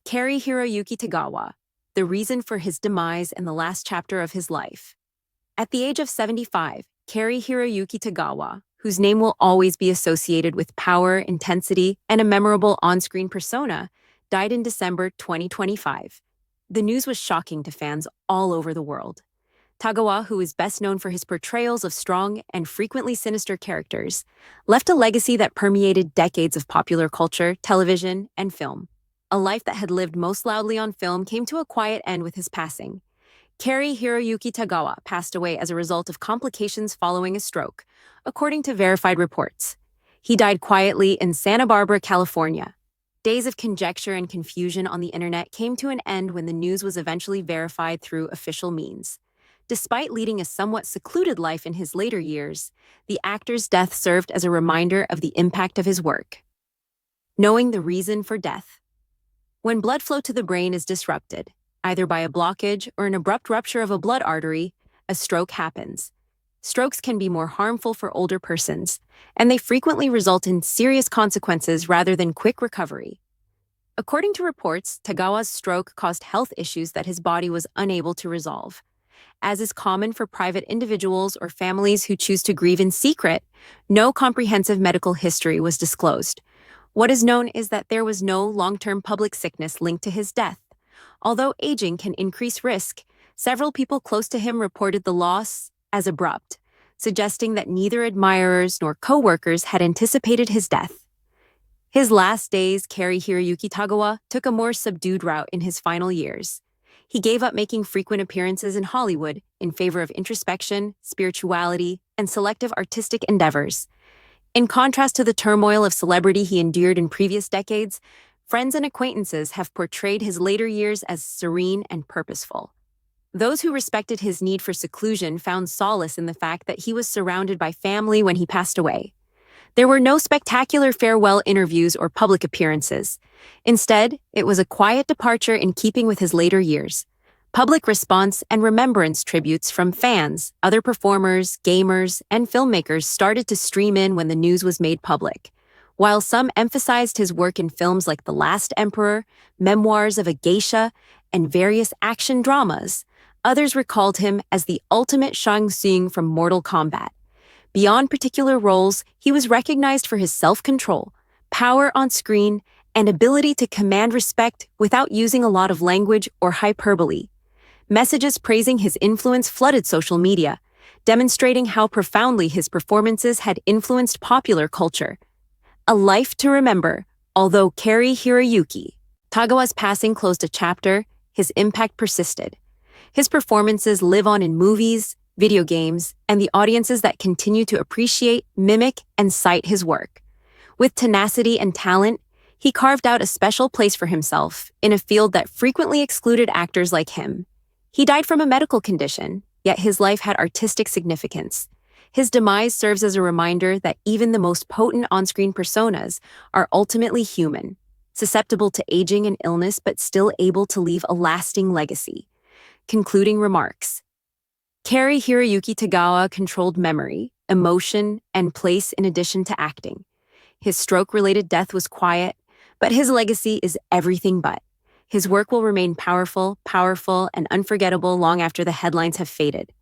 Cary-Hiroyuki Tagawa, the reason for his demise in the last chapter of his life. At the age of 75, Cary-Hiroyuki Tagawa, whose name will always be associated with power, intensity, and a memorable on-screen persona, died in December 2025. The news was shocking to fans all over the world. Tagawa, who is best known for his portrayals of strong and frequently sinister characters, left a legacy that permeated decades of popular culture, television, and film. A life that had lived most loudly on film came to a quiet end with his passing. Cary-Hiroyuki Tagawa passed away as a result of complications following a stroke, according to verified reports. He died quietly in Santa Barbara, California. Days of conjecture and confusion on the internet came to an end when the news was eventually verified through official means. Despite leading a somewhat secluded life in his later years, the actor's death served as a reminder of the impact of his work. Knowing the reason for death. When blood flow to the brain is disrupted, either by a blockage or an abrupt rupture of a blood artery, a stroke happens. Strokes can be more harmful for older persons, and they frequently result in serious consequences rather than quick recovery. According to reports, Tagawa's stroke caused health issues that his body was unable to resolve. As is common for private individuals or families who choose to grieve in secret, no comprehensive medical history was disclosed. What is known is that there was no long-term public sickness linked to his death. Although aging can increase risk, several people close to him reported the loss as abrupt, suggesting that neither admirers nor co-workers had anticipated his death. His last days, Cary-Hiroyuki Tagawa took a more subdued route in his final years. He gave up making frequent appearances in Hollywood in favor of introspection, spirituality, and selective artistic endeavors. In contrast to the turmoil of celebrity he endured in previous decades, friends and acquaintances have portrayed his later years as serene and purposeful. Those who respected his need for seclusion found solace in the fact that he was surrounded by family when he passed away. There were no spectacular farewell interviews or public appearances. Instead, it was a quiet departure in keeping with his later years. Public response and remembrance tributes from fans, other performers, gamers, and filmmakers started to stream in when the news was made public. While some emphasized his work in films like The Last Emperor, Memoirs of a Geisha, and various action dramas, others recalled him as the ultimate Shang from Mortal Kombat. Beyond particular roles, he was recognized for his self-control, power on screen, and ability to command respect without using a lot of language or hyperbole. Messages praising his influence flooded social media, demonstrating how profoundly his performances had influenced popular culture. A life to remember. Although Cary-Hiroyuki Tagawa's passing closed a chapter, his impact persisted. His performances live on in movies, video games, and the audiences that continue to appreciate, mimic, and cite his work. With tenacity and talent, he carved out a special place for himself in a field that frequently excluded actors like him. He died from a medical condition, yet his life had artistic significance. His demise serves as a reminder that even the most potent on-screen personas are ultimately human, susceptible to aging and illness but still able to leave a lasting legacy. Concluding remarks. Cary-Hiroyuki Tagawa controlled memory, emotion, and place in addition to acting. His stroke-related death was quiet, but his legacy is everything but. His work will remain powerful, and unforgettable long after the headlines have faded.